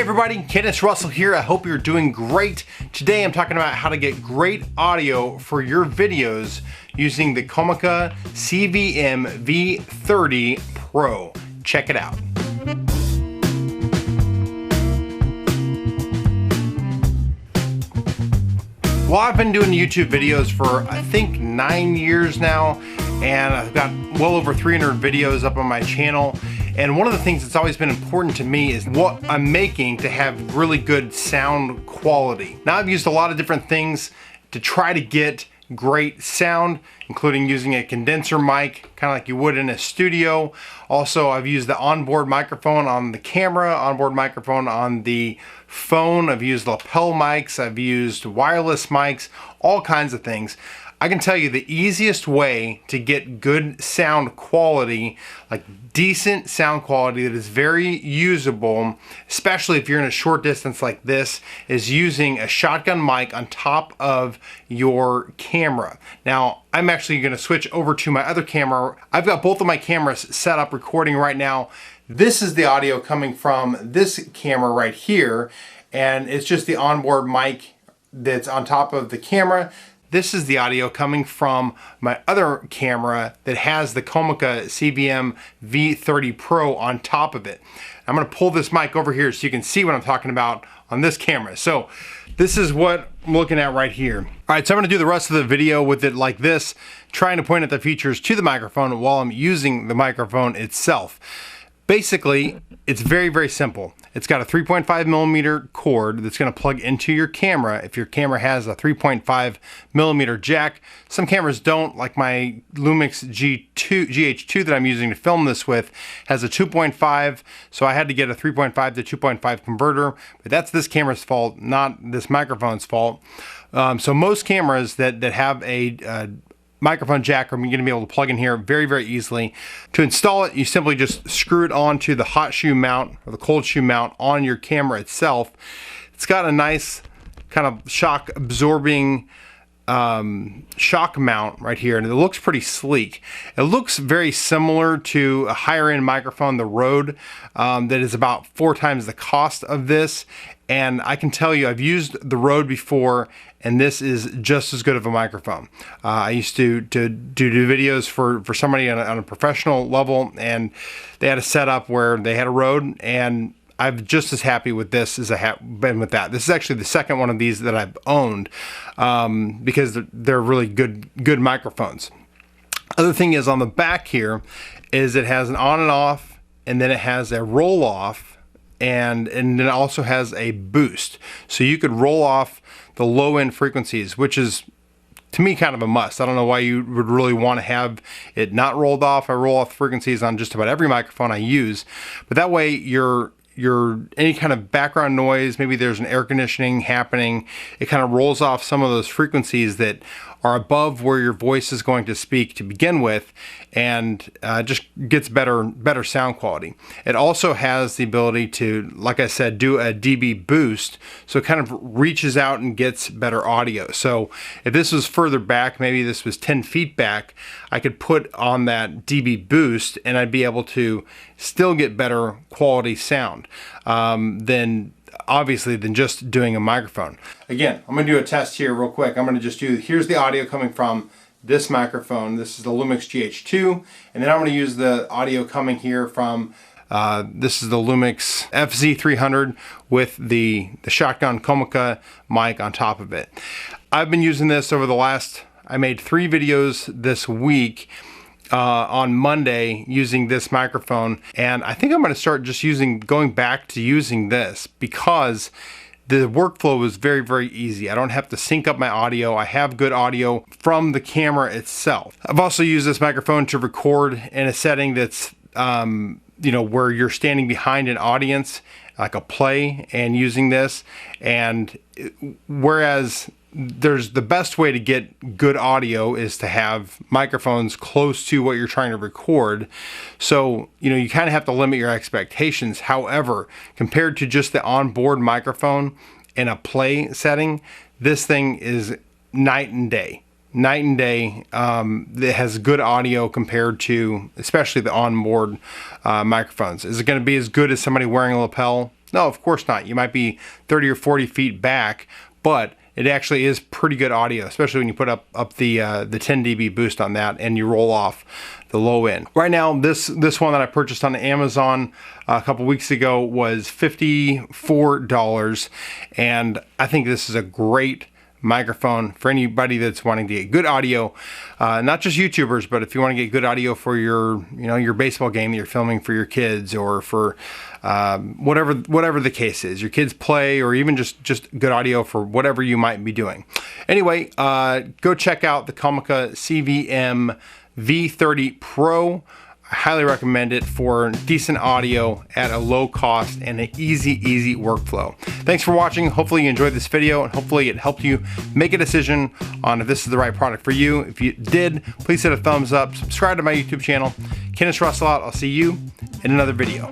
everybody, Kennis Russell here. I hope you're doing great. Today I'm talking about how to get great audio for your videos using the Comica CVM V30Pro. Check it out. Well, I've been doing YouTube videos for I think 9 years now, and I've got well over 300 videos up on my channel. And one of the things that's always been important to me is what I'm making to have really good sound quality. Now, I've used a lot of different things to try to get great sound, including using a condenser mic, kind of like you would in a studio. Also, I've used the onboard microphone on the camera, onboard microphone on the phone. I've used lapel mics, I've used wireless mics, all kinds of things. I can tell you the easiest way to get good sound quality, like decent sound quality that is very usable, especially if you're in a short distance like this, is using a shotgun mic on top of your camera. Now, I'm actually going to switch over to my other camera. I've got both of my cameras set up recording right now. This is the audio coming from this camera right here, and it's just the onboard mic that's on top of the camera. This is the audio coming from my other camera that has the Comica CVM V30Pro on top of it. I'm going to pull this mic over here so you can see what I'm talking about on this camera. So this is what I'm looking at right here. All right, so I'm going to do the rest of the video with it like this, trying to point at the features to the microphone while I'm using the microphone itself. Basically, it's very, very simple. It's got a 3.5 millimeter cord that's going to plug into your camera if your camera has a 3.5 millimeter jack. Some cameras don't, like my Lumix GH2 that I'm using to film this with has a 2.5, so I had to get a 3.5 to 2.5 converter, but that's this camera's fault, not this microphone's fault. So most cameras that have a microphone jack are going to be able to plug in here very, very easily. To install it, you simply just screw it onto the hot shoe mount or the cold shoe mount on your camera itself. It's got a nice kind of shock absorbing shock mount right here, and it looks pretty sleek. It looks very similar to a higher end microphone, the Rode, that is about 4 times the cost of this. And I can tell you, I've used the Rode before, and this is just as good of a microphone. I used to do videos for somebody on a professional level, and they had a setup where they had a Rode, and I'm just as happy with this as I have been with that. This is actually the second one of these that I've owned because they're really good microphones. Other thing is on the back here is it has an on and off, and then it has a roll off, and then it also has a boost. So you could roll off the low end frequencies, which is to me kind of a must. I don't know why you would really want to have it not rolled off. I roll off frequencies on just about every microphone I use, but that way your any kind of background noise, maybe there's an air conditioning happening, it kind of rolls off some of those frequencies that are above where your voice is going to speak to begin with, and just gets better sound quality. It also has the ability to, like I said, do a dB boost, so it kind of reaches out and gets better audio. So if this was further back, maybe this was 10 feet back, I could put on that dB boost and I'd be able to still get better quality sound than just doing a microphone. Again, I'm going to do a test here real quick. I'm going to just here's the audio coming from this microphone. This is the Lumix GH2, and then I'm going to use the audio coming here from this is the Lumix FZ300 with the shotgun Comica mic on top of it. I've been using this over I made 3 videos this week on Monday using this microphone, and I think I'm going to start just going back to using this because the workflow is very, very easy. I don't have to sync up my audio. I have good audio from the camera itself. I've also used this microphone to record in a setting that's where you're standing behind an audience, like a play, and using this. And whereas the best way to get good audio is to have microphones close to what you're trying to record. So, you kind of have to limit your expectations. However, compared to just the onboard microphone in a play setting, this thing is night and day. It has good audio compared to, especially the onboard microphones. Is it going to be as good as somebody wearing a lapel? No, of course not. You might be 30 or 40 feet back, but it actually is pretty good audio, especially when you put up the 10 dB boost on that and you roll off the low end. Right now, this one that I purchased on Amazon a couple weeks ago was $54, and I think this is a great microphone for anybody that's wanting to get good audio, not just YouTubers, but if you want to get good audio for your, your baseball game that you're filming for your kids, or for whatever the case is, your kids play, or even just good audio for whatever you might be doing. Anyway, go check out the Comica CVM V30Pro. I highly recommend it for decent audio at a low cost and an easy workflow. Thanks for watching. Hopefully you enjoyed this video, and hopefully it helped you make a decision on if this is the right product for you. If you did, please hit a thumbs up, subscribe to my YouTube channel. Kennis Russell out. I'll see you in another video.